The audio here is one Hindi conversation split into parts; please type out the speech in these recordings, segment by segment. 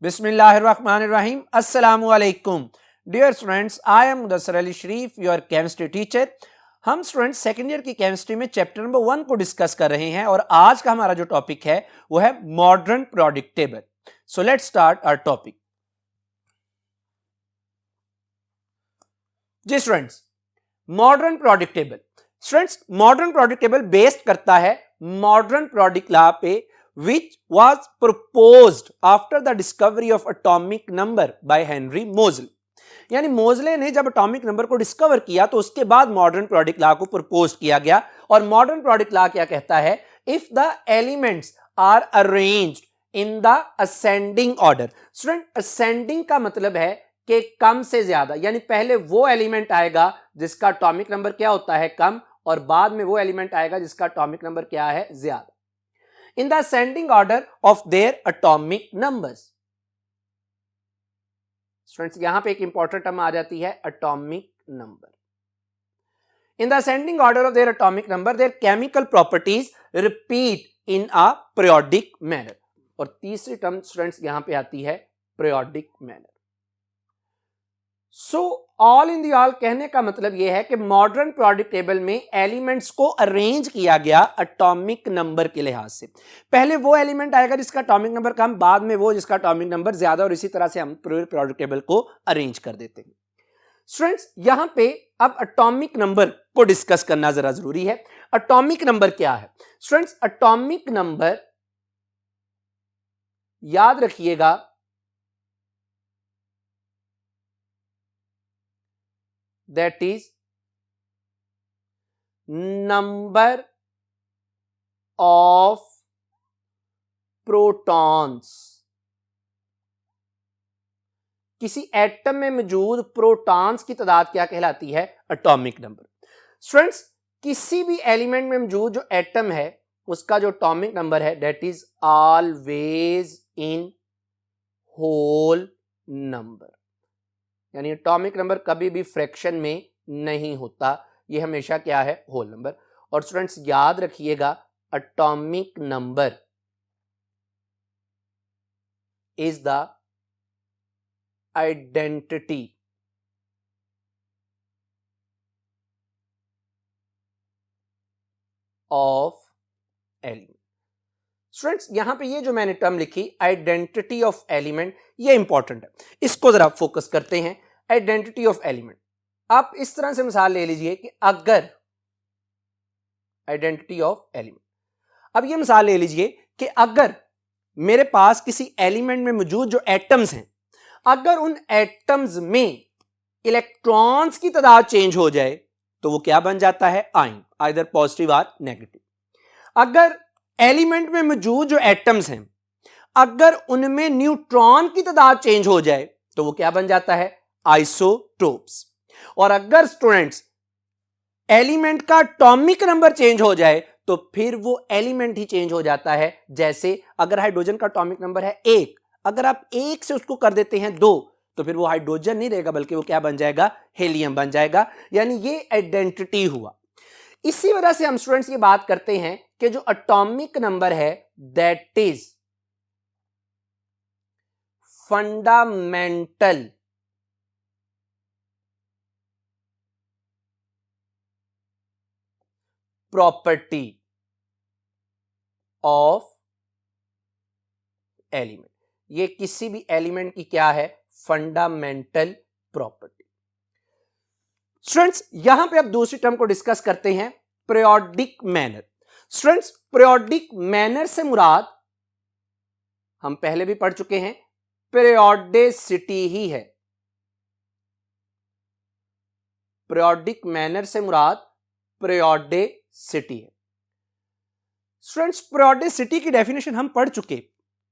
बिस्मिल्लाहिर्रहमानिर्रहीम। अस्सलामु अलैकुम। Dear students, I am Mudassir Ali Sharif, your chemistry teacher. हम स्टूडेंट्स सेकेंड ईयर की केमिस्ट्री में चैप्टर नंबर 1 को डिस्कस कर रहे हैं और आज का हमारा जो टॉपिक है वो है modern periodic table. So let's start our topic. जी students, modern periodic table. Students, modern periodic table based करता है मॉडर्न प्रोडिक्ट लॉ पे, which was proposed after the discovery of atomic number by Henry Moseley। यानी मोजले ने जब एटॉमिक नंबर को डिस्कवर किया तो उसके बाद मॉडर्न प्रोडक्ट लॉ को प्रपोज किया गया। और मॉडर्न प्रोडक्ट लॉ क्या कहता है? If the elements are arranged in the ascending order. Student, ascending का मतलब है कि कम से ज्यादा, यानी पहले वो एलिमेंट आएगा जिसका एटॉमिक नंबर क्या होता है, कम, और बाद में वो एलिमेंट आएगा जिसका एटॉमिक नंबर क्या है, ज्यादा, in the ascending order of their atomic numbers। Students, यहां पे एक इंपॉर्टेंट टर्म आ जाती है atomic number. In the ascending order of their atomic number, there chemical properties repeat in a periodic manner. और तीसरी टर्म स्टूडेंट्स यहां पे आती है periodic manner. So all in the all कहने का मतलब यह है कि मॉडर्न प्रोडक्ट टेबल में एलिमेंट्स को अरेंज किया गया एटॉमिक नंबर के लिहाज से। पहले वो एलिमेंट आएगा जिसका एटॉमिक नंबर कम, बाद में वो जिसका एटॉमिक नंबर ज्यादा, और इसी तरह से हम पूरे प्रोडक्ट टेबल को अरेंज कर देते हैं। स्टूडेंट्स, यहां पे अब एटॉमिक नंबर को डिस्कस करना जरा जरूरी है। एटॉमिक नंबर क्या है? स्टूडेंट्स, एटॉमिक नंबर याद रखिएगा, that is number of protons। किसी एटम में मौजूद प्रोटॉन्स की तादाद क्या कहलाती है? Atomic number. स्टूडेंट्स, किसी भी एलिमेंट में मौजूद जो एटम है उसका जो एटॉमिक नंबर है that is always in whole number. यानी एटॉमिक नंबर कभी भी फ्रैक्शन में नहीं होता, ये हमेशा क्या है? Whole number. और स्टूडेंट्स याद रखिएगा, atomic number is the identity of element. Students, यहां पे ये जो मैंने टर्म लिखी आइडेंटिटी ऑफ एलिमेंट, ये इंपॉर्टेंट है, इसको जरा फोकस करते हैं। आइडेंटिटी ऑफ एलिमेंट, आप इस तरह से मिसाल ले लीजिए कि अगर आइडेंटिटी ऑफ एलिमेंट, अब ये मिसाल ले लीजिए कि अगर मेरे पास किसी एलिमेंट में मौजूद जो एटम्स हैं, अगर उन एटम्स में इलेक्ट्रॉन्स की तादाद चेंज हो जाए तो वो क्या बन जाता है? आयन, आइदर पॉजिटिव और नेगेटिव। अगर एलिमेंट में मौजूद जो एटम्स हैं, अगर उनमें न्यूट्रॉन की तादाद चेंज हो जाए तो वो क्या बन जाता है? आइसोटोप्स। और अगर स्टूडेंट्स एलिमेंट का एटॉमिक नंबर चेंज हो जाए तो फिर वो एलिमेंट ही चेंज हो जाता है। जैसे अगर हाइड्रोजन का एटॉमिक नंबर है 1, अगर आप 1 से उसको कर देते हैं 2 तो फिर वो हाइड्रोजन नहीं रहेगा बल्कि वो क्या बन जाएगा? हेलियम बन जाएगा। यानी ये आइडेंटिटी हुआ। इसी वजह से हम स्टूडेंट्स ये बात करते हैं कि जो एटॉमिक नंबर है that is fundamental property of element. ये किसी भी एलिमेंट की क्या है? Fundamental property. स्टूडेंट्स, यहां पे अब दूसरी टर्म को डिस्कस करते हैं, periodic manner. Students, periodic manner से मुराद हम पहले भी पढ़ चुके हैं, पीरियोडिसिटी ही है। पीरियोडिक मैनर से मुराद पीरियोडिसिटी है। स्टूडेंट्स, पीरियोडिसिटी की डेफिनेशन हम पढ़ चुके।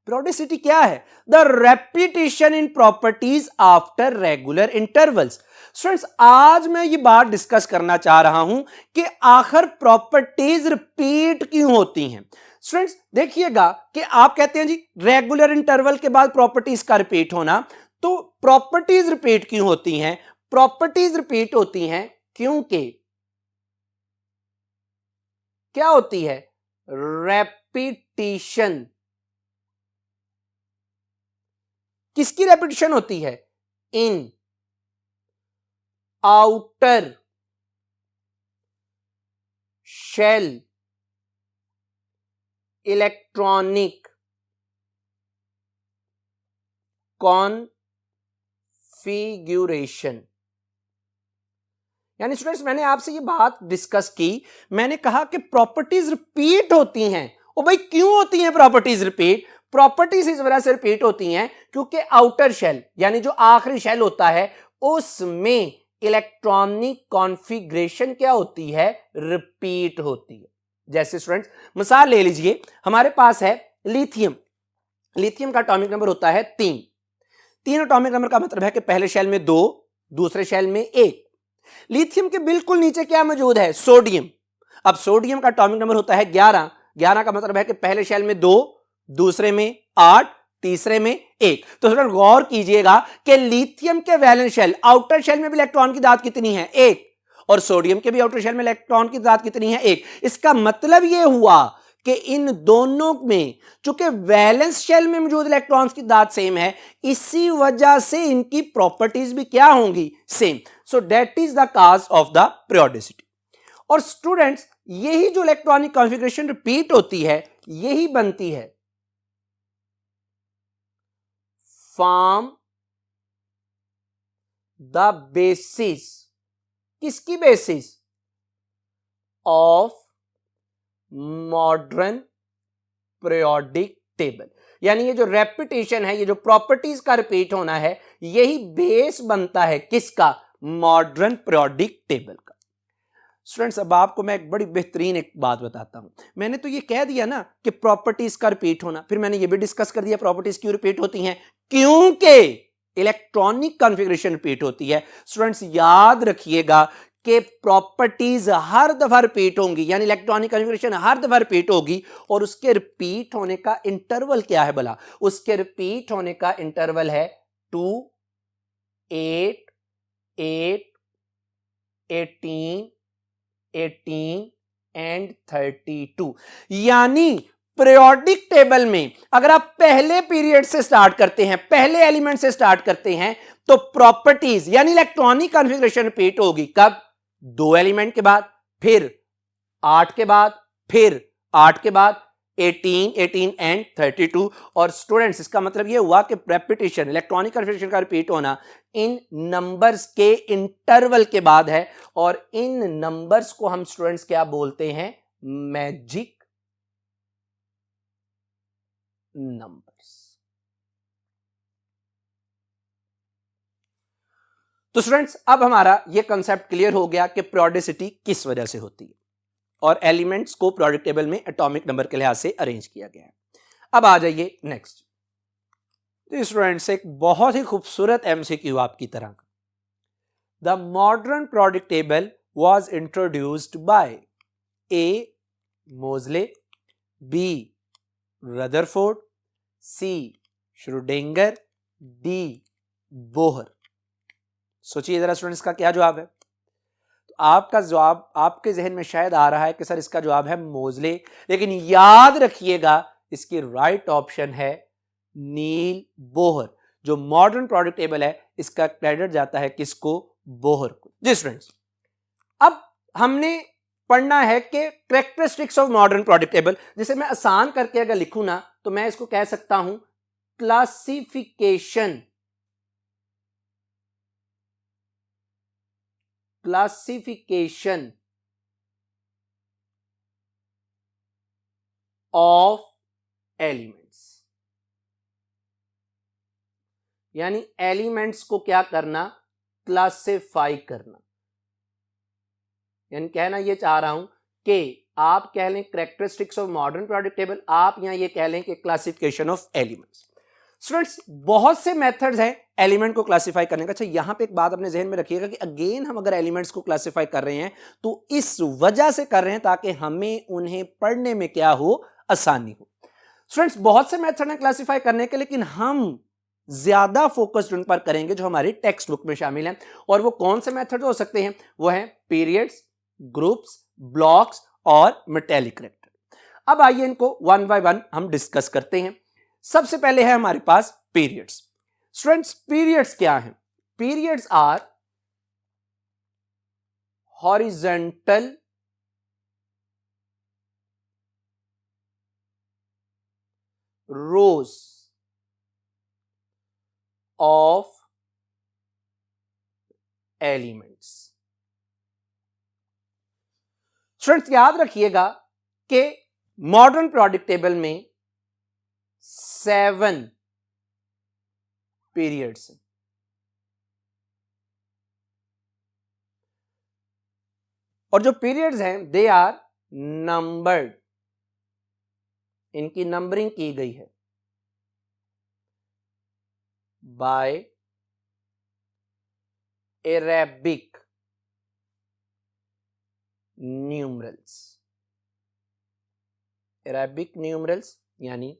पीरियोडिसिटी क्या है? The repetition in properties after regular intervals. Students, आज मैं ये बात डिस्कस करना चाह रहा हूं कि आखिर प्रॉपर्टीज रिपीट क्यों होती हैं। स्टूडेंट्स देखिएगा कि आप कहते हैं जी रेगुलर इंटरवल के बाद प्रॉपर्टीज का रिपीट होना, तो प्रॉपर्टीज रिपीट क्यों होती हैं? प्रॉपर्टीज रिपीट होती हैं क्योंकि क्या होती है? रेपिटिशन किसकी रेपिटेशन होती है? In outer shell electronic configuration. यानी स्टूडेंट्स, मैंने आपसे ये बात डिस्कस की, मैंने कहा कि प्रॉपर्टीज रिपीट होती हैं। ओ भाई, क्यों होती हैं प्रॉपर्टीज रिपीट? प्रॉपर्टीज इस वजह से रिपीट होती हैं क्योंकि आउटर शेल यानी जो आखिरी शेल होता है उसमें इलेक्ट्रॉनिक कॉन्फ़िगरेशन क्या होती है? रिपीट होती है। जैसे स्टूडेंट्स मिसाल ले लीजिए, हमारे पास है लिथियम। लिथियम का एटॉमिक नंबर होता है 3। 3 एटॉमिक नंबर का मतलब है कि पहले शेल में 2, दूसरे शेल में 1। लिथियम के बिल्कुल नीचे क्या मौजूद है? सोडियम। अब सोडियम का एटॉमिक नंबर होता है 11। 11 का मतलब है कि पहले शेल में 2, दूसरे में 8, तीसरे में 1। तो स्टूडेंट गौर कीजिएगा कि लिथियम के वैलेंस शेल आउटर शेल में भी इलेक्ट्रॉन की तादाद कितनी है? 1। और सोडियम के भी आउटर शेल में इलेक्ट्रॉन की तादाद कितनी है? 1। इसका मतलब यह हुआ कि इन दोनों में चूंकि वैलेंस शेल में मौजूद इलेक्ट्रॉन्स की तादाद सेम है, इसी वजह से इनकी प्रॉपर्टीज भी क्या होंगी? Same. So that is the cause of the periodicity. और स्टूडेंट्स, यही जो इलेक्ट्रॉनिक कॉन्फ़िगरेशन रिपीट होती है, यही बनती है फॉर्म द बेसिस। किसकी basis? Of modern periodic table. यानी ये जो रेपिटेशन है, ये जो प्रॉपर्टीज का रिपीट होना है, यही बेस बनता है किसका? मॉडर्न पीरियोडिक टेबल का। स्टूडेंट्स, अब आपको मैं एक बड़ी बेहतरीन एक बात बताता हूं। मैंने तो ये कह दिया ना कि प्रॉपर्टीज का रिपीट होना, फिर मैंने ये भी डिस्कस कर दिया प्रॉपर्टीज क्यों रिपीट होती हैं, क्योंकि इलेक्ट्रॉनिक कॉन्फ़िगरेशन रिपीट होती है। स्टूडेंट्स याद रखिएगा कि प्रॉपर्टीज हर दफा रिपीट होंगी, यानी इलेक्ट्रॉनिक कॉन्फ़िगरेशन हर दफा रिपीट होगी, और उसके रिपीट होने का इंटरवल क्या है भला? उसके रिपीट होने का इंटरवल है 2, 8, 8, 18, 18 एंड 32। यानी पीरियोडिक टेबल में अगर आप पहले पीरियड से स्टार्ट करते हैं, पहले एलिमेंट से स्टार्ट करते हैं, तो प्रॉपर्टीज यानी इलेक्ट्रॉनिक कॉन्फ़िगरेशन रिपीट होगी कब? 2 एलिमेंट के बाद, फिर 8 के बाद, फिर 8 के बाद 18, 18 एंड 32। और स्टूडेंट्स, इसका मतलब यह हुआ कि रेपिटेशन, इलेक्ट्रॉनिक कॉन्फ़िगरेशन का रिपीट होना इन नंबर्स के इंटरवल के बाद है, और इन नंबर्स को हम स्टूडेंट्स क्या बोलते हैं? Magic numbers. तो स्टूडेंट्स, अब हमारा यह कंसेप्ट क्लियर हो गया कि पीरियोडिसिटी किस वजह से होती है, और एलिमेंट्स को पीरियोडिक टेबल में एटॉमिक नंबर के लिहाज से अरेंज किया गया है। अब आ जाइए नेक्स्ट। तो स्टूडेंट्स, एक बहुत ही खूबसूरत एमसीक्यू आपकी तरह का। The modern periodic table was introduced by A Moseley, B Rutherford, C Schrodinger, D Bohr. सोचिए जरा स्टूडेंट्स, का क्या जवाब है? तो आपका जवाब आपके जहन में शायद आ रहा है कि सर इसका जवाब है मोजले, लेकिन याद रखिएगा इसकी राइट ऑप्शन है नील बोहर। जो मॉडर्न पीरियोडिक टेबल है, इसका क्रेडिट जाता है किसको? बोहर को। जी स्टूडेंट्स, अब हमने पढ़ना है कि characteristics of modern periodic table, जिसे मैं आसान करके अगर लिखूं ना, तो मैं इसको कह सकता हूं क्लासिफिकेशन ऑफ एलिमेंट्स। यानी एलिमेंट्स को क्या करना? क्लासिफाई करना। यानी कहना यह चाह रहा हूं कि आप कह लें characteristics of modern periodic table, आप यहां ये कह लें कि क्लासिफिकेशन ऑफ एलिमेंट्स। स्टूडेंट्स, बहुत से मेथड्स हैं एलिमेंट को क्लासिफाई करने का। अच्छा, यहां पे एक बात अपने जहन में रखिएगा कि अगेन हम अगर एलिमेंट्स को क्लासिफाई कर रहे हैं तो इस वजह से कर रहे हैं ताकि हमें उन्हें पढ़ने में क्या हो? आसानी हो। स्टूडेंट्स, बहुत से मेथड हैं क्लासिफाई करने के, लेकिन हम ज्यादा फोकस्ड उन पर करेंगे जो हमारी टेक्स्ट बुक में शामिल हैं। और वो कौन से मेथड हो सकते हैं? वो हैं पीरियड्स, ग्रुप्स, ब्लॉक्स और मेटेलिक कैरेक्टर। अब आइए इनको वन बाय वन हम डिस्कस करते हैं। सबसे पहले है हमारे पास पीरियड्स। स्टूडेंट्स पीरियड्स क्या हैं? Periods are horizontal rows of elements. Students याद रखिएगा कि मॉडर्न प्रोडक्ट टेबल में 7 पीरियड्स हैं। और जो पीरियड्स हैं दे आर नंबर्ड, इनकी नंबरिंग की गई है by Arabic numerals. Arabic numerals यानी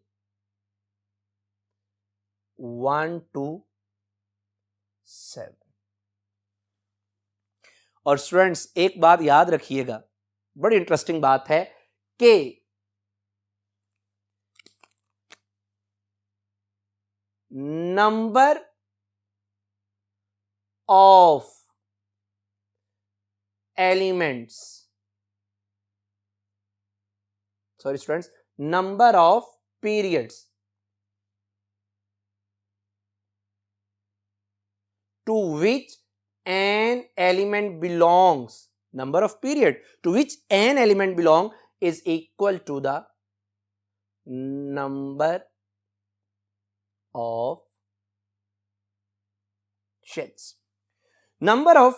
1 to 7। और स्टूडेंट्स एक बात याद रखिएगा, बड़ी इंटरेस्टिंग बात है कि number of elements, sorry students, number of periods to which an element belongs, number of period to which an element belong is equal to the number of shells. Number of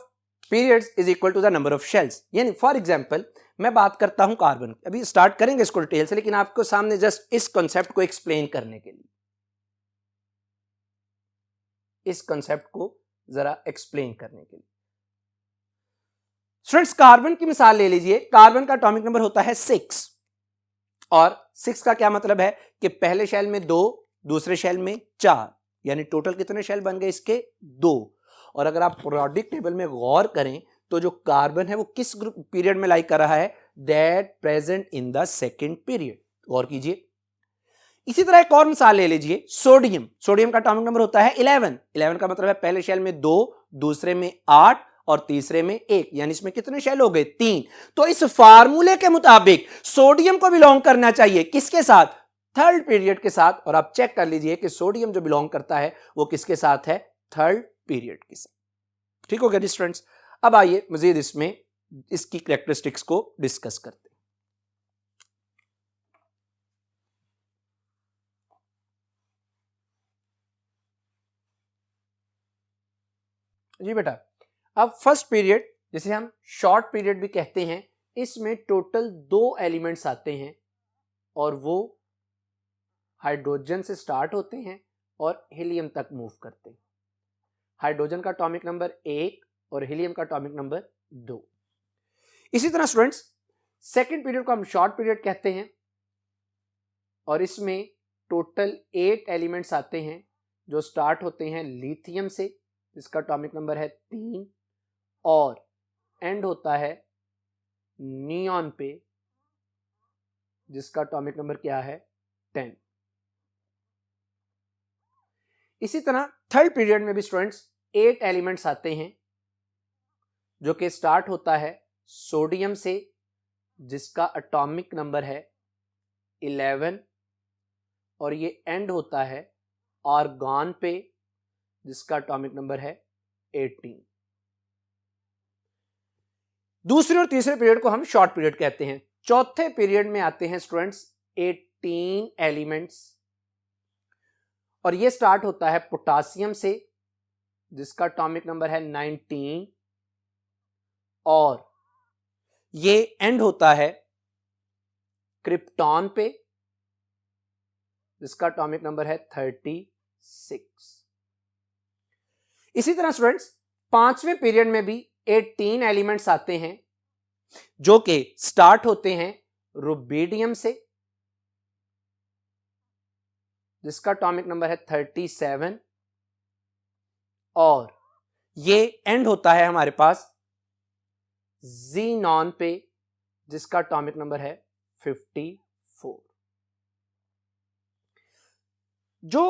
periods is equal to the number of shells. यानी फॉर एग्जाम्पल मैं बात करता हूं कार्बन, अभी स्टार्ट करेंगे इसको डिटेल से, लेकिन आपको सामने जस्ट इस कॉन्सेप्ट को एक्सप्लेन करने के लिए, इस कॉन्सेप्ट को जरा एक्सप्लेन करने के लिए। स्टूडेंट्स कार्बन की मिसाल ले लीजिए। कार्बन का एटॉमिक नंबर होता है 6 और 6 का क्या मतलब है कि पहले शेल में 2, दूसरे शेल में 4, यानी टोटल कितने शेल बन गए इसके? 2। और अगर आप पीरियोडिक टेबल में गौर करें तो जो कार्बन है वो किस ग्रुप पीरियड में लाइक कर रहा है? That present in the second period. गौर कीजिए। इसी तरह एक और मिसाल ले लीजिए, सोडियम। सोडियम का एटॉमिक नंबर होता है 11। 11 का मतलब है पहले शेल में 2, दूसरे में 8 और तीसरे में 1, यानी इसमें कितने शेल हो गए? 3। तो इस फार्मूले के मुताबिक सोडियम को बिलोंग करना चाहिए किसके साथ? थर्ड पीरियड के साथ। और आप चेक कर लीजिए कि सोडियम जो बिलोंग करता है वो किसके साथ है? थर्ड पीरियड के साथ। ठीक हो गया स्टूडेंट्स। अब आइए मजीद इसमें इसकी कैरेक्टरिस्टिक्स को डिस्कस करते हैं। जी बेटा, अब फर्स्ट पीरियड जिसे हम शॉर्ट पीरियड भी कहते हैं, इसमें टोटल 2 एलिमेंट्स आते हैं और वो हाइड्रोजन से स्टार्ट होते हैं और हीलियम तक मूव करते हैं। हाइड्रोजन का एटॉमिक नंबर 1 और हीलियम का एटॉमिक नंबर 2। इसी तरह स्टूडेंट्स सेकंड पीरियड को हम शॉर्ट पीरियड कहते हैं और इसमें टोटल 8 एलिमेंट्स आते हैं जो स्टार्ट होते हैं लिथियम से, जिसका एटॉमिक नंबर है 3 और एंड होता है नियॉन पे, जिसका एटॉमिक नंबर क्या है? 10। इसी तरह थर्ड पीरियड में भी स्टूडेंट्स 8 एलिमेंट्स आते हैं जो कि स्टार्ट होता है सोडियम से, जिसका एटॉमिक नंबर है 11 और ये एंड होता है आर्गॉन पे, जिसका एटॉमिक नंबर है 18। दूसरे और तीसरे पीरियड को हम शॉर्ट पीरियड कहते हैं। चौथे पीरियड में आते हैं स्टूडेंट्स 18 एलिमेंट्स और ये स्टार्ट होता है पोटासियम से, जिसका एटॉमिक नंबर है 19 और ये एंड होता है क्रिप्टॉन पे, जिसका एटॉमिक नंबर है 36। इसी तरह स्टूडेंट्स पांचवें पीरियड में भी 18 एलिमेंट्स आते हैं जो कि स्टार्ट होते हैं रुबिडियम से, जिसका एटॉमिक नंबर है 37 और ये एंड होता है हमारे पास ज़ीनॉन पे, जिसका एटॉमिक नंबर है 54। जो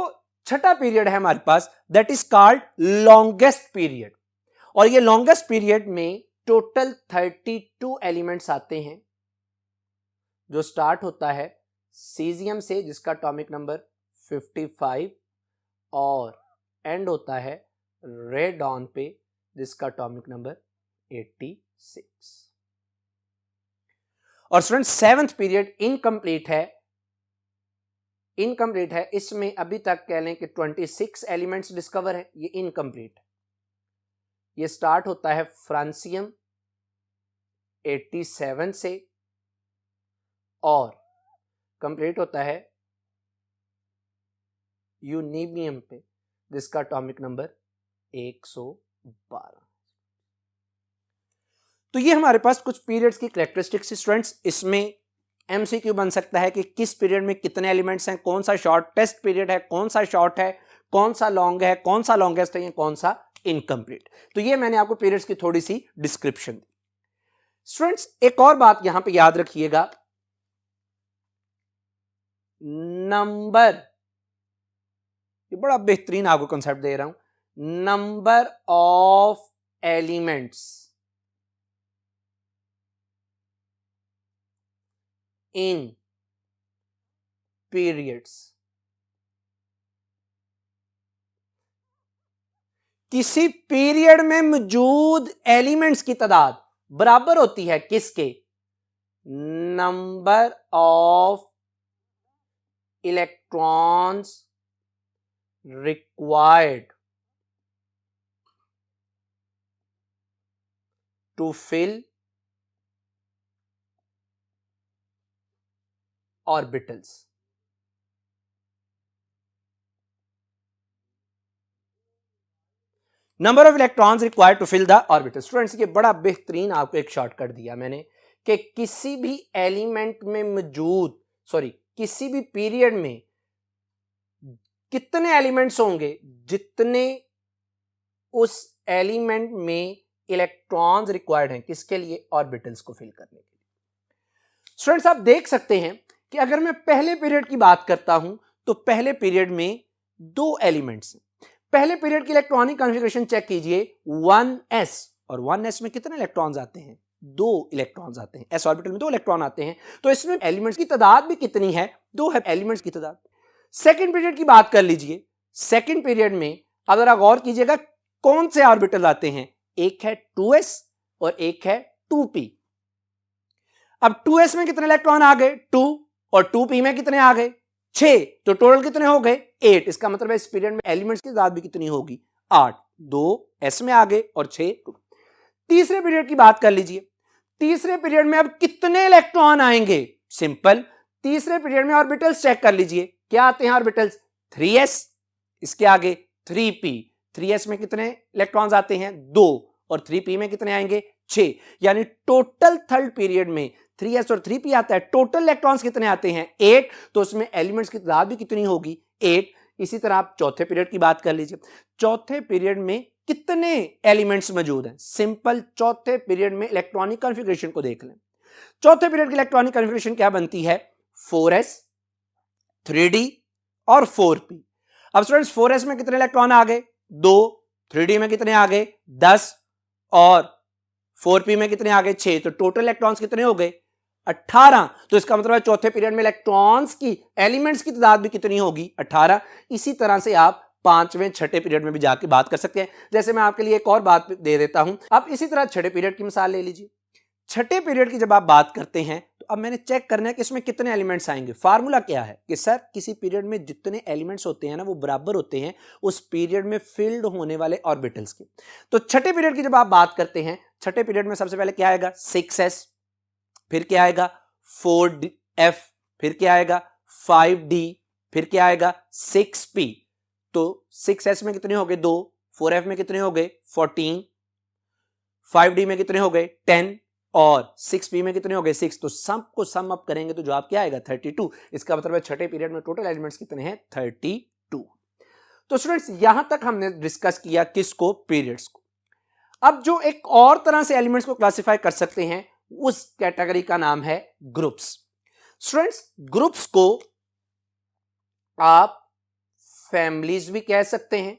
छठा पीरियड है हमारे पास, that is called longest period. और ये लॉन्गेस्ट पीरियड में टोटल 32 एलिमेंट्स आते हैं, जो स्टार्ट होता है सीजियम से जिसका एटॉमिक नंबर 55 और एंड होता है रेडॉन पे जिसका एटॉमिक नंबर 86। और स्टूडेंट सेवंथ पीरियड इनकम्प्लीट है, इसमें अभी तक कह लें कि 26 एलिमेंट्स डिस्कवर है, ये इनकम्प्लीट है। ये स्टार्ट होता है फ्रांसियम 87 से और कंप्लीट होता है यूनिबियम पे जिसका एटॉमिक नंबर 112। तो ये हमारे पास कुछ पीरियड्स की कैरेक्टरिस्टिक्स स्टूडेंट्स। इसमें एमसीक्यू बन सकता है कि किस पीरियड में कितने एलिमेंट्स हैं, कौन सा शॉर्टेस्ट पीरियड है, कौन सा शॉर्ट है, कौन सा लॉन्ग है, कौन सा लॉन्गेस्ट है, कौन सा इनकम्प्लीट। तो ये मैंने आपको पीरियड्स की थोड़ी सी डिस्क्रिप्शन दी। स्टूडेंट्स एक और बात यहां पे याद रखिएगा, नंबर, ये बड़ा बेहतरीन आपको कंसेप्ट दे रहा हूं, number of elements in periods. किसी पीरियड में मौजूद एलिमेंट्स की तादाद बराबर होती है किसके? Number of electrons required to fill orbitals. Number of electrons required to fill the orbital. Students ये बड़ा बेहतरीन आपको एक शॉर्टकट दिया मैंने कि किसी भी एलिमेंट में मौजूद, किसी भी पीरियड में कितने एलिमेंट्स होंगे जितने उस एलिमेंट में इलेक्ट्रॉन्स रिक्वायर्ड हैं, किसके लिए? ऑर्बिटल्स को फिल करने के लिए। स्टूडेंट्स आप देख सकते हैं कि अगर मैं पहले पीरियड की बात करता हूं तो पहले पीरियड में 2 एलिमेंट्स हैं। पहले पीरियड की इलेक्ट्रॉनिक कॉन्फ़िगरेशन चेक कीजिए, 1s, और 1s में कितने इलेक्ट्रॉन्स आते हैं? 2 इलेक्ट्रॉन्स आते हैं। s ऑर्बिटल में 2 इलेक्ट्रॉन आते हैं, तो इसमें एलिमेंट्स की तादाद भी कितनी है? 2 है एलिमेंट्स की तादाद। सेकंड पीरियड की बात कर लीजिए, सेकंड पीरियड में अगर आप गौर कीजिएगा कौन से ऑर्बिटल आते हैं? एक है 2s और एक है 2p। अब 2s में कितने इलेक्ट्रॉन आ गए? 2, और 2p में कितने आ गए? 6, तो टोटल कितने हो गए? 8। इसका मतलब है इस पीरियड में एलिमेंट्स की तादाद भी कितनी होगी? 8। 2 s में आ गए और 6 2। तीसरे पीरियड की बात कर लीजिए, तीसरे पीरियड में अब कितने इलेक्ट्रॉन आएंगे? सिंपल, तीसरे पीरियड में ऑर्बिटल्स चेक कर लीजिए, क्या आते हैं ऑर्बिटल्स? 3s, इसके आगे 3p। 3s में कितने इलेक्ट्रॉन्स आते हैं? 2, और 3p में कितने आएंगे? 6। यानी टोटल थर्ड पीरियड में 3s और 3p आता है, टोटल इलेक्ट्रॉन्स कितने आते हैं? 8। तो उसमें एलिमेंट्स की तादाद भी कितनी होगी? 8। इसी तरह आप चौथे पीरियड की बात कर लीजिए, चौथे पीरियड में कितने एलिमेंट्स मौजूद हैं? सिंपल, चौथे पीरियड में इलेक्ट्रॉनिक कॉन्फ़िगरेशन को देख लें। चौथे पीरियड की इलेक्ट्रॉनिक कॉन्फ़िगरेशन क्या बनती है? 4s, 3d और 4p। अब स्टूडेंट्स 4s में कितने इलेक्ट्रॉन आ गए? 2। 3d में कितने आ गए? 10, और 4p में कितने आ गए? 6। तो टोटल इलेक्ट्रॉन्स कितने हो गए? 18। तो इसका मतलब है चौथे पीरियड में इलेक्ट्रॉन्स की, एलिमेंट्स की तादाद भी कितनी होगी? 18। इसी तरह से आप पांचवें छठे पीरियड में भी जाके बात कर सकते हैं। जैसे मैं आपके लिए एक और बात दे देता हूं, आप इसी तरह छठे पीरियड की मिसाल ले लीजिए। छठे पीरियड की जब आप बात करते हैं तो अब मैंने चेक करना है कि इसमें कितने एलिमेंट्स आएंगे। फार्मूला क्या है कि सर किसी पीरियड में जितने एलिमेंट्स होते हैं ना वो बराबर होते हैं उस पीरियड में फिल्ड होने वाले ऑर्बिटल्स के। तो छठे पीरियड की जब आप बात करते हैं, छठे पीरियड में सबसे पहले क्या आएगा? 6s, फिर क्या आएगा? 4f, फिर क्या आएगा? 5d, फिर क्या आएगा? 6p। तो 6s में कितने हो गए? 2। 4f में कितने हो गए? 14। 5d में कितने हो गए? 10, और 6p में कितने हो गए? 6। तो सबको सम अप करेंगे तो जवाब क्या आएगा? 32। इसका मतलब है छठे पीरियड में टोटल एलिमेंट्स कितने हैं? 32। तो स्टूडेंट्स यहां तक हमने डिस्कस किया किसको? पीरियड्स को। अब जो एक और तरह से एलिमेंट्स को क्लासिफाई कर सकते हैं उस कैटेगरी का नाम है ग्रुप्स। स्टूडेंट्स ग्रुप्स को आप फैमिलीज भी कह सकते हैं,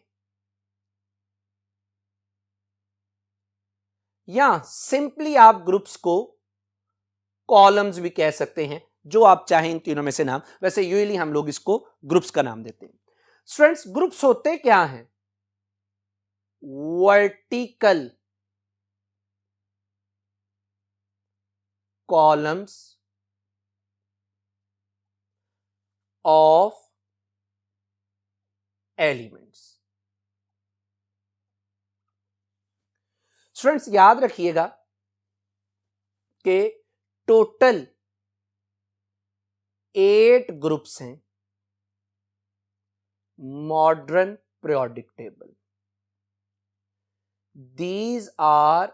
या सिंपली आप ग्रुप्स को कॉलम्स भी कह सकते हैं, जो आप चाहें इन तीनों में से नाम। वैसे यूजुअली हम लोग इसको ग्रुप्स का नाम देते हैं। स्टूडेंट्स, ग्रुप्स होते क्या हैं? Vertical columns of elements. Students, याद रखिएगा कि टोटल 8 ग्रुप्स हैं modern periodic table. These are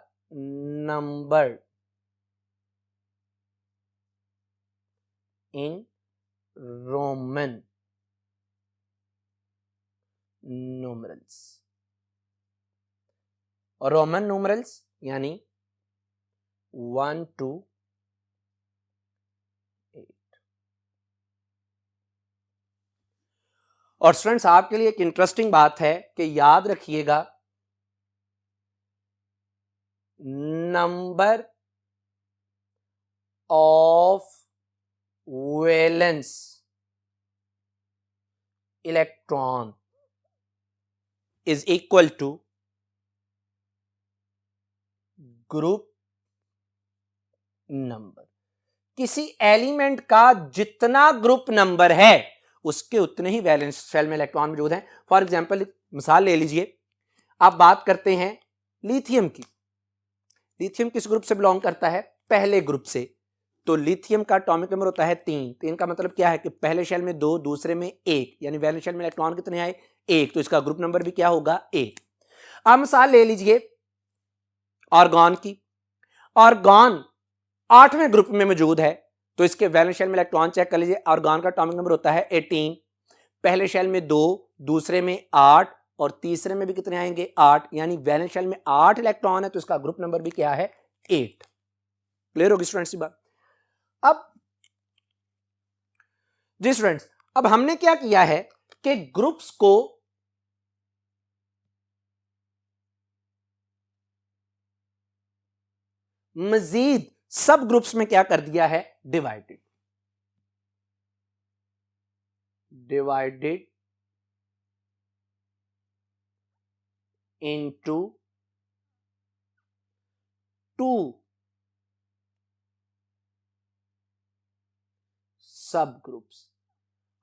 numbered in Roman numerals। और रोमन न्यूमरल्स यानी 1 to 8। और स्टूडेंट्स, आपके लिए एक इंटरेस्टिंग बात है कि याद रखिएगा, number of valence electron is equal to group number. किसी एलिमेंट का जितना ग्रुप नंबर है उसके उतने ही वैलेंस शेल में इलेक्ट्रॉन मौजूद हैं। फॉर एग्जांपल, मिसाल ले लीजिए, आप बात करते हैं लिथियम की। लिथियम किस ग्रुप से बिलोंग करता है? पहले ग्रुप से। तो लिथियम का एटॉमिक नंबर होता है 3। 3 का मतलब क्या है कि पहले शेल में 2, दूसरे में 1, यानी वैलेंस शेल में इलेक्ट्रॉन कितने आए? 1। तो इसका ग्रुप नंबर भी क्या होगा? 1। अब मिसाल ले लीजिए आर्गॉन की। आर्गॉन 8वें ग्रुप में मौजूद है, तो इसके वैलेंस शेल में इलेक्ट्रॉन चेक कर लीजिए। आर्गॉन का एटॉमिक नंबर होता है 18। पहले शेल में 2, दूसरे में 8 और तीसरे में भी कितने आएंगे? 8, यानी वैलेंस शेल में 8 इलेक्ट्रॉन है, तो इसका ग्रुप नंबर भी क्या है? 8। क्लियर होगी स्टूडेंट्स की बात? अब जी स्टूडेंट्स, अब हमने क्या किया है कि ग्रुप्स को मजीद सब ग्रुप्स में क्या कर दिया है? डिवाइडेड इनटू 2 सब ग्रुप्स।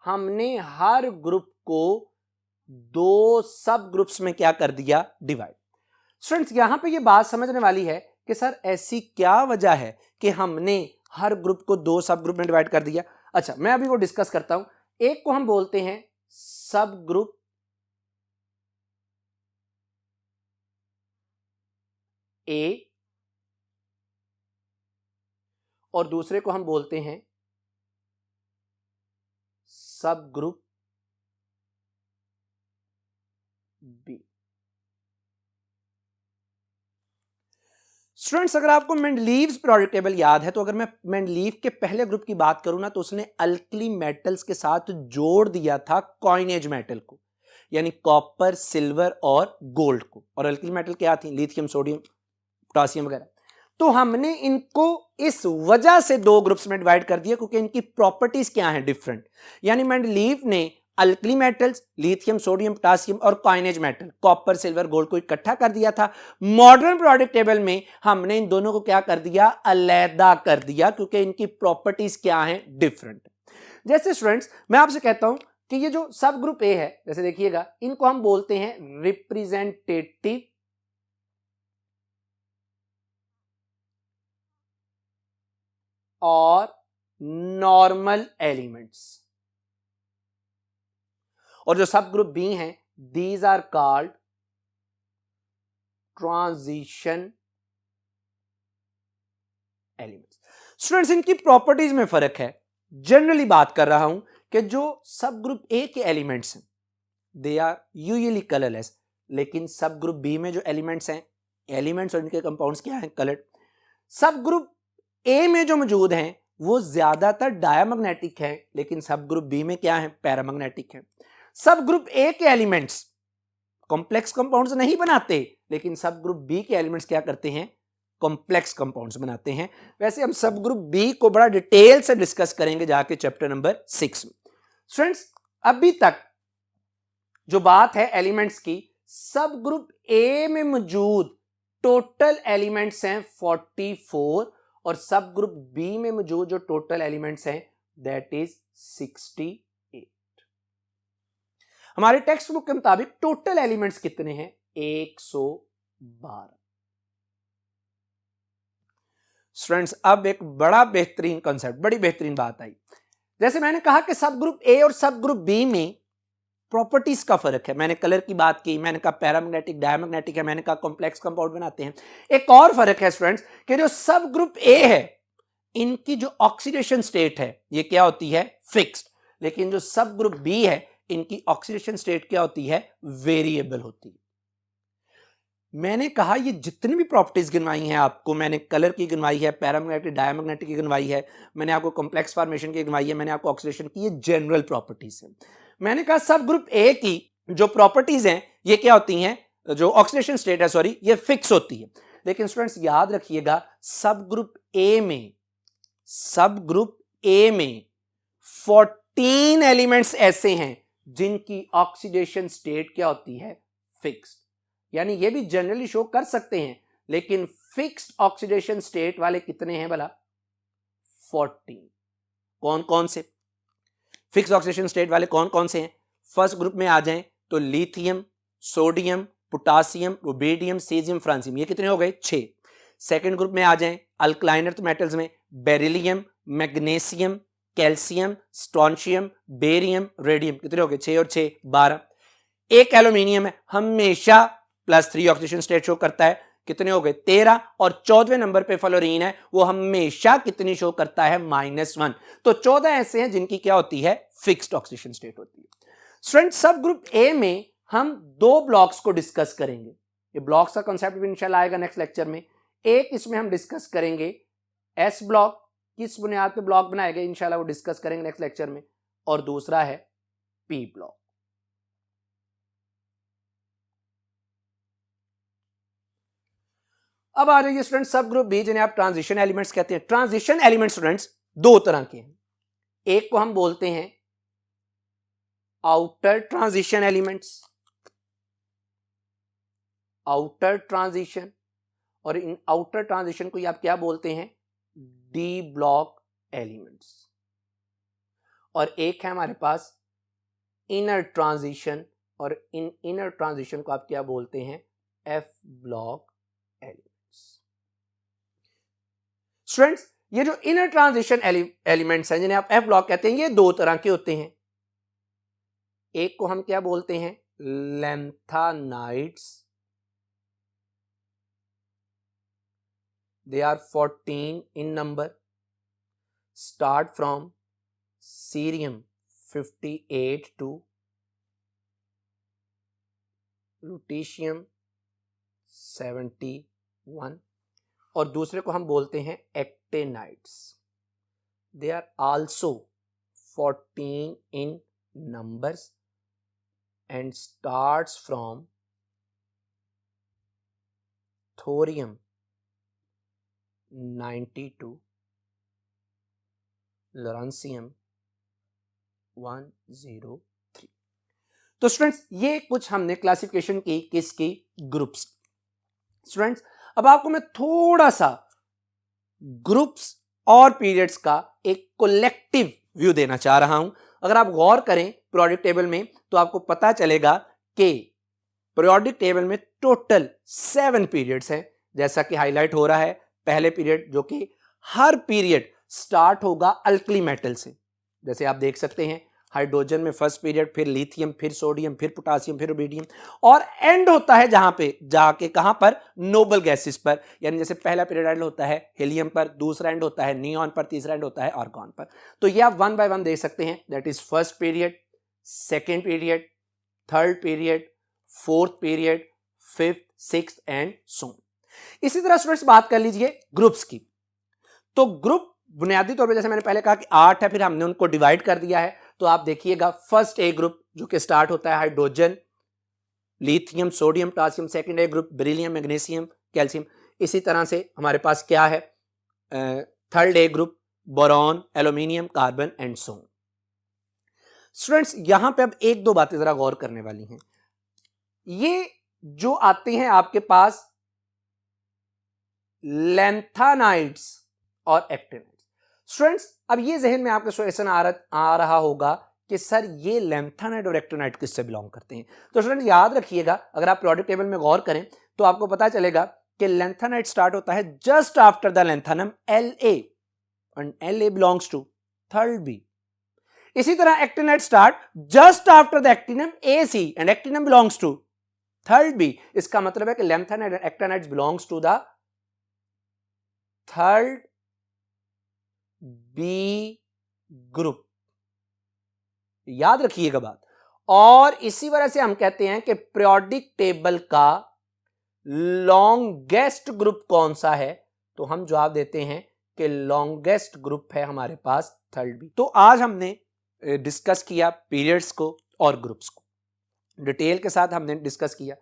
हमने हर ग्रुप को 2 सब ग्रुप्स में क्या कर दिया? डिवाइड। स्टूडेंट्स, यहां पे ये बात समझने वाली है कि सर ऐसी क्या वजह है कि हमने हर ग्रुप को 2 सब ग्रुप में डिवाइड कर दिया? अच्छा, मैं अभी वो डिस्कस करता हूं। एक को हम बोलते हैं सब ग्रुप ए और दूसरे को हम बोलते हैं सब ग्रुप बी। स्टूडेंट्स, अगर आपको मेंडलीव्स पीरियोडिक टेबल याद है, तो अगर मैं मेंडलीव के पहले ग्रुप की बात करूं ना, तो उसने अल्कली मेटल्स के साथ जोड़ दिया था कॉइनेज मेटल को, यानी कॉपर, सिल्वर और गोल्ड को। और अल्कली मेटल क्या थी? लिथियम, सोडियम, पोटासियम वगैरह। तो हमने इनको इस वजह से 2 ग्रुप्स में डिवाइड कर दिया क्योंकि इनकी प्रॉपर्टीज क्या हैं? डिफरेंट। यानी मेंडलीव ने alkali metals, lithium, sodium, potassium और coinage metal, copper, silver, gold को इकट्ठा कर दिया था। मॉडर्न पीरियोडिक टेबल में हमने इन दोनों को क्या कर दिया? अलग कर दिया, क्योंकि इनकी प्रॉपर्टीज क्या हैं? डिफरेंट। जैसे स्टूडेंट्स, मैं आपसे कहता हूं कि ये जो सब ग्रुप ए है, जैसे देखिएगा, इनको हम बोलते हैं रिप्रेजेंटेटिव और नॉर्मल एलिमेंट्स। और जो सब ग्रुप बी हैं, these are called transition elements. Students, इनकी प्रॉपर्टीज में फर्क है। जनरली बात कर रहा हूं कि जो सब ग्रुप ए के एलिमेंट्स हैं, दे आर यूजुअली कलरलेस, लेकिन सब ग्रुप बी में जो एलिमेंट्स हैं, एलिमेंट्स और इनके कंपाउंड्स क्या हैं? कलर्ड। सब ग्रुप ए में जो मौजूद हैं वो ज्यादातर डायमैग्नेटिक है, लेकिन सब ग्रुप बी में क्या है? पैरामैग्नेटिक है। सब ग्रुप ए के एलिमेंट्स कॉम्प्लेक्स कंपाउंड्स नहीं बनाते, लेकिन सब ग्रुप बी के एलिमेंट्स क्या करते हैं, कॉम्प्लेक्स कंपाउंड्स बनाते हैं। वैसे हम सब ग्रुप बी को बड़ा डिटेल से डिस्कस करेंगे जाके चैप्टर नंबर 6 में। स्टूडेंट्स, अभी तक जो बात है एलिमेंट्स की, सब ग्रुप ए में मौजूद टोटल एलिमेंट्स हैं 44 और सब ग्रुप बी में मौजूद जो टोटल एलिमेंट्स हैं दैट इज 68। हमारे टेक्स्ट बुक के मुताबिक टोटल एलिमेंट्स कितने हैं, 112। स्टूडेंट्स, अब एक बड़ा बेहतरीन कॉन्सेप्ट, बड़ी बेहतरीन बात आई। जैसे मैंने कहा कि सब ग्रुप ए और सब ग्रुप बी में प्रॉपर्टीज का फर्क है, मैंने कलर की बात की, मैंने कहा पैरामैग्नेटिक डायमैग्नेटिक है, मैंने कहा कॉम्प्लेक्स कंपाउंड बनाते हैं। एक और फर्क है स्टूडेंट्स कि जो सब ग्रुप ए है इनकी जो ऑक्सीडेशन स्टेट है ये क्या होती है, फिक्स्ड, लेकिन जो सब ग्रुप बी है इनकी ऑक्सीडेशन स्टेट क्या होती है, वेरिएबल होती है। मैंने कहा ये जितनी भी प्रॉपर्टीज गिनवाई हैं आपको, मैंने कलर की गिनवाई है, पैरामैग्नेटिक डायमैग्नेटिक की गिनवाई है, मैंने आपको कॉम्प्लेक्स फॉर्मेशन की गिनवाई है, मैंने आपको ऑक्सीडेशन की, ये जनरल प्रॉपर्टीज है। मैंने कहा सब ग्रुप ए की जो प्रॉपर्टीज हैं ये क्या होती हैं, जो ऑक्सीडेशन स्टेट है सॉरी, ये फिक्स होती है। लेकिन स्टूडेंट्स याद रखिएगा सब ग्रुप ए में 14 एलिमेंट्स ऐसे हैं जिनकी ऑक्सीडेशन स्टेट क्या होती है, फिक्स्ड। यानी ये भी जनरली शो कर सकते हैं, लेकिन फिक्स्ड ऑक्सीडेशन स्टेट वाले कितने हैं भला, 14। कौन कौन से फिक्स्ड ऑक्सीडेशन स्टेट वाले कौन कौन से हैं? फर्स्ट ग्रुप में आ जाएं तो lithium, sodium, potassium, rubidium, caesium, francium, ये कितने हो गए, 6। सेकंड ग्रुप में आ जाएं अल्कलाइन अर्थ मेटल्स में beryllium, magnesium, calcium, strontium, barium, radium, कितने हो गए, 6 और 6 12। एक एल्यूमिनियम है, हमेशा +3 ऑक्सीडेशन स्टेट शो करता है, कितने हो गए, 13। और 14वें नंबर पे फ्लोरीन है, वो हमेशा कितनी शो करता है, -1। तो 14 ऐसे हैं जिनकी क्या होती है, फिक्स्ड ऑक्सीडेशन स्टेट होती है। स्टूडेंट, सब ग्रुप ए में हम 2 ब्लॉक्स को डिस्कस करेंगे। ये ब्लॉक्स का कॉन्सेप्ट भी इंशाल्लाह आएगा नेक्स्ट लेक्चर में। एक इसमें हम डिस्कस करेंगे एस ब्लॉक, किस बुनियाद पे ब्लॉक बनाए गए इंशाल्लाह वो डिस्कस करेंगे नेक्स्ट लेक्चर में, और दूसरा है पी ब्लॉक। अब आ जाइए स्टूडेंट सब ग्रुप बी जिन्हें आप ट्रांजिशन एलिमेंट्स कहते हैं। ट्रांजिशन एलिमेंट्स स्टूडेंट्स 2 तरह के हैं, एक को हम बोलते हैं outer transition elements, outer transition, और इन आउटर ट्रांजिशन को आप क्या बोलते हैं, डी ब्लॉक एलिमेंट्स। और एक है हमारे पास इनर ट्रांजिशन, और इन इनर ट्रांजिशन को आप क्या बोलते हैं, एफ ब्लॉक एलिमेंट्स। स्टूडेंट्स, ये जो इनर ट्रांजिशन एलिमेंट्स हैं जिन्हें आप एफ ब्लॉक कहते हैं, ये 2 तरह के होते हैं। एक को हम क्या बोलते हैं, लैंथानाइड्स, they are 14 in number, start from cerium 58 to lutetium 71। और दूसरे को हम बोलते हैं एक्टेनाइड्स, they are also 14 in numbers and starts from thorium 92, lawrencium 103। तो स्टूडेंट्स ये कुछ हमने क्लासिफिकेशन की किसकी, ग्रुप्स। स्टूडेंट्स अब आपको मैं थोड़ा सा ग्रुप्स और पीरियड्स का एक कलेक्टिव व्यू देना चाह रहा हूं। अगर आप गौर करें पीरियोडिक टेबल में तो आपको पता चलेगा कि पीरियोडिक टेबल में टोटल 7 पीरियड्स हैं, जैसा कि हाईलाइट हो रहा है। पहले पीरियड जो कि हर पीरियड स्टार्ट होगा अल्कली मेटल से, जैसे आप देख सकते हैं हाइड्रोजन में फर्स्ट पीरियड, फिर लिथियम, फिर सोडियम, फिर पोटासियम, फिर रुबिडियम, और एंड होता है जहां पे जाके कहां पर, नोबल गैसेस पर। यानी जैसे पहला पीरियड एंड होता है हीलियम पर, दूसरा एंड होता है नियॉन पर, तीसरा एंड होता है आर्गॉन पर। तो ये आप 1 बाय 1 देख सकते हैं, that is first period, second period, third period, fourth period, fifth, sixth and so. इसी तरह स्टूडेंट्स बात कर लीजिए ग्रुप्स की। तो ग्रुप बुनियादी तौर पे जैसे मैंने पहले कहा कि 8 है, फिर हमने उनको डिवाइड कर दिया है। तो आप देखिएगा फर्स्ट ए ग्रुप जो कि स्टार्ट होता है hydrogen, lithium, sodium, potassium, second ए ग्रुप बेरिलियम, मैग्नीशियम, कैल्शियम। इसी तरह से हमारे पास क्या है, third A group boron, aluminium, carbon and so on. Students यहां पे अब एक दो बातें जरा गौर करने वाली हैं। ये जो आते हैं आपके पास लैंथानाइड्स और एक्टिनाइड्स। स्टूडेंट्स अब ये जहन में आपके क्वेश्चन आ रहा होगा कि सर ये लैंथानाइड और एक्टिनाइड किससे बिलोंग करते हैं। तो स्टूडेंट याद रखिएगा, अगर आप प्रोडक्ट टेबल में गौर करें तो आपको पता चलेगा कि लैंथानाइड स्टार्ट होता है just after the lanthanum La and La belongs to third B. इसी तरह actinide start just after the actinium AC and actinum belongs to third B. इसका मतलब है कि lanthanide and actinides belongs to the third B group. याद रखिएगा बात। और इसी वजह से हम कहते हैं कि पीरियोडिक टेबल का लॉन्गेस्ट ग्रुप कौन सा है, तो हम जवाब देते हैं कि लॉन्गेस्ट ग्रुप है हमारे पास थर्ड बी। तो आज हमने डिस्कस किया पीरियड्स को और ग्रुप्स को, डिटेल के साथ हमने डिस्कस किया।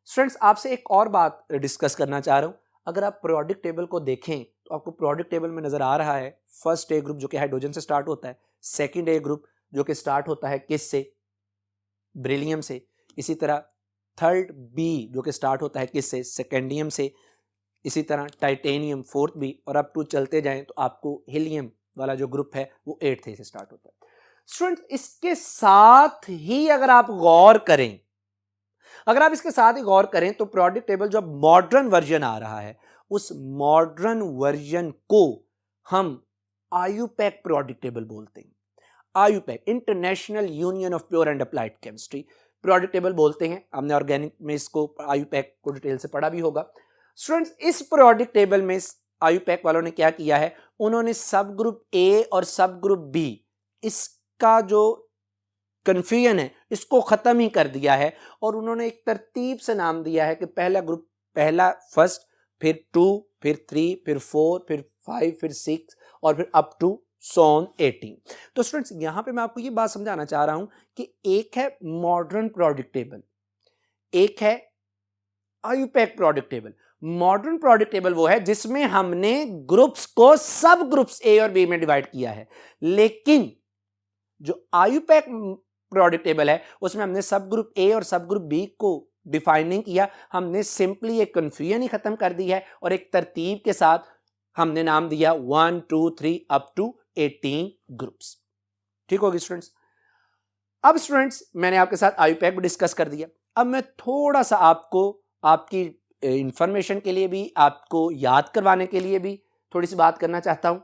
स्टूडेंट्स आपसे एक और बात डिस्कस करना चाह रहा हूं। अगर आप पीरियोडिक टेबल को देखें तो आपको पीरियोडिक टेबल में नजर आ रहा है फर्स्ट ए ग्रुप जो कि हाइड्रोजन से स्टार्ट होता है, सेकंड ए ग्रुप जो कि स्टार्ट होता है किस से, बेरिलियम से। इसी तरह थर्ड बी जो कि स्टार्ट होता है किस से, सेकेंडियम से। इसी तरह टाइटेनियम फोर्थ बी, और अब टू चलते जाएं तो आपको हीलियम वाला जो ग्रुप है वो एट्थ से स्टार्ट होता है। स्टूडेंट इसके साथ ही अगर आप गौर करें, अगर आप इसके साथ ही गौर करें तो पीरियोडिक टेबल जो मॉडर्न वर्जन आ रहा है उस मॉडर्न वर्जन को हम आयुपैक पीरियोडिक टेबल बोलते हैं। IUPAC, international union of pure and applied chemistry periodic table बोलते हैं। हमने ऑर्गेनिक में इसको आयुपैक को डिटेल से पढ़ा भी होगा। स्टूडेंट्स इस पीरियोडिक टेबल में आयुपैक वालों ने क्या किया है, उन्होंने सब ग्रुप ए और सब ग्रुप बी इसका जो कंफ्यूजन है इसको खत्म ही कर दिया है, और उन्होंने एक तरतीब से नाम दिया है कि पहला ग्रुप, पहला फर्स्ट, फिर 2, फिर 3, फिर 4, फिर 5, फिर 6 और फिर अप टू सॉन 18। तो स्टूडेंट्स यहां पे मैं आपको ये बात समझाना चाह रहा हूं कि एक है मॉडर्न पीरियोडिक टेबल, एक है IUPAC periodic table. Modern periodic table वो है जिसमें हमने ग्रुप्स को सब ग्रुप्स ए और बी में डिवाइड किया है, लेकिन जो आयुपैक पीरियोडिक टेबल है उसमें हमने सब ग्रुप ए और सब ग्रुप बी को डिफाइन नहीं किया, हमने सिंपली एक कंफ्यूजन ही खत्म कर दी है और एक तरतीब के साथ हमने नाम दिया 1, 2, 3 अप टू 18 ग्रुप्स। ठीक होगी स्टूडेंट्स। अब स्टूडेंट्स मैंने आपके साथ आयुपैक भी डिस्कस कर दिया। अब मैं थोड़ा सा आपको आपकी इंफॉर्मेशन के लिए भी, आपको याद करवाने के लिए भी थोड़ी सी बात करना चाहता हूं।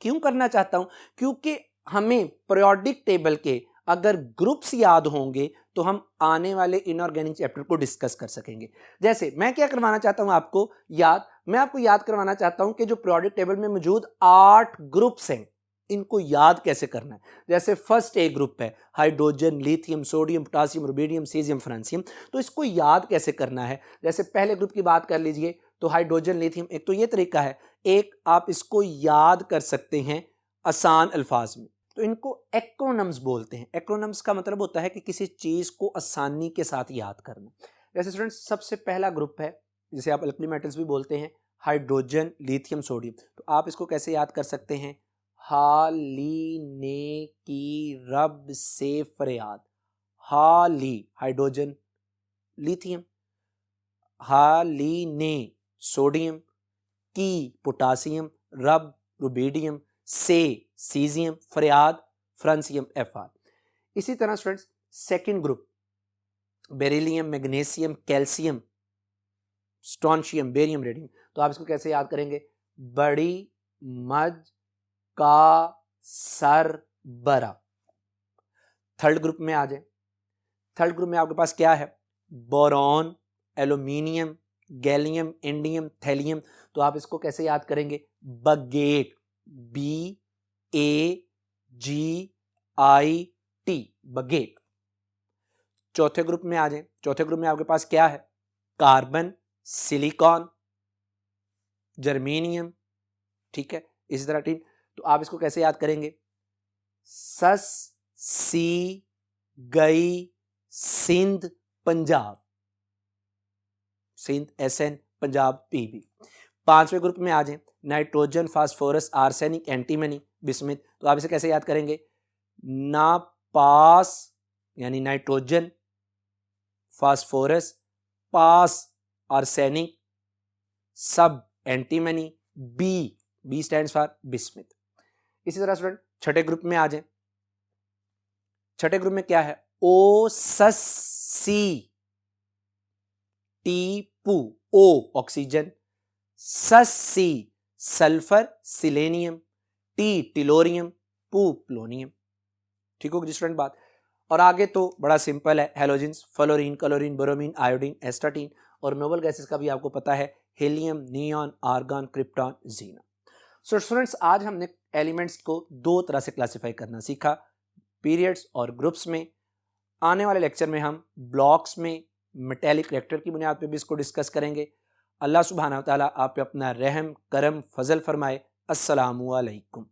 क्यों करना चाहता हूं, क्योंकि हमें पीरियोडिक टेबल के अगर ग्रुप्स याद होंगे तो हम आने वाले इनऑर्गेनिक चैप्टर को डिस्कस कर सकेंगे। जैसे मैं क्या करवाना चाहता हूं आपको याद, मैं आपको याद करवाना चाहता हूं कि जो पीरियोडिक टेबल में मौजूद 8 ग्रुप्स हैं इनको याद कैसे करना है। जैसे फर्स्ट ए ग्रुप है hydrogen, lithium, sodium, potassium, rubidium, caesium, francium, तो इसको याद कैसे करना है। जैसे पहले ग्रुप की बात कर लीजिए तो हाइड्रोजन, लिथियम, एक तो ये तरीका है, एक आप इसको याद कर सकते हैं आसान अल्फाज में, तो इनको एक्रोनम्स बोलते हैं। एक्रोनम्स का मतलब होता है कि किसी चीज को आसानी के साथ याद करना। जैसे स्टूडेंट्स सबसे पहला ग्रुप है जिसे आप अल्कली मेटल्स भी बोलते हैं, हाइड्रोजन, लिथियम, सोडियम, तो आप इसको कैसे याद कर सकते हैं, हाली की रब से फरियाद, हाली हाइड्रोजन लिथियम, हाली ने सोडियम, की पोटासियम, रब रुबिडियम, से सीजियम, फरियाद फ्रांसियम, Fr। इसी तरह students second group beryllium, magnesium, calcium, strontium, barium, radium, तो आप इसको कैसे याद करेंगे, बड़ी मज का सर बरा। थर्ड ग्रुप में आ जाए, थर्ड ग्रुप में आपके पास क्या है, boron, aluminium, gallium, indium, thallium, तो आप इसको कैसे याद करेंगे, बगेट, BAGIT, बगेट। चौथे ग्रुप में आ जाए, चौथे ग्रुप में आपके पास क्या है, कार्बन, सिलिकॉन, जर्मेनियम, ठीक है, इसी तरह टीम, तो आप इसको कैसे याद करेंगे, सस सी, गई, सिंध, पंजाब, सिंध SN, पंजाब PB। 5वें ग्रुप में आ जाए, nitrogen, phosphorus, arsenic, antimony, bismuth. तो आप इसे कैसे याद करेंगे? नापास यानी नाइट्रोजन, फास्फोरस, पास आर्सेनिक, सब antimony, B stands for bismuth. इसी तरह स्टूडेंट छठे ग्रुप में आ जाए। छठे ग्रुप में क्या है? ओ सस सी, टीपू, ओ ऑक्सीजन, सस सी सल्फर सिलेनियम, टी टिलोरियम, पू प्लोनियम। ठीक होगी स्टूडेंट बात। और आगे तो बड़ा सिंपल है, halogens, fluorine, chlorine, bromine, iodine, astatine. और नोबल गैसेस का भी आपको पता है, हीलियम, नियॉन, आर्गन, क्रिप्टॉन, जीना। सो स्टूडेंट्स आज हमने एलिमेंट्स को दो तरह से क्लासिफाई करना सीखा, पीरियड्स और ग्रुप्स में। आने वाले लेक्चर में हम ब्लॉक्स में मेटेलिक रिएक्टर की बुनियाद पे भी इसको डिस्कस करेंगे। अल्लाह सुब्हानहू व तआला आप पे अपना रहम, करम, फजल फरमाए। अस्सलामु अलैकुम।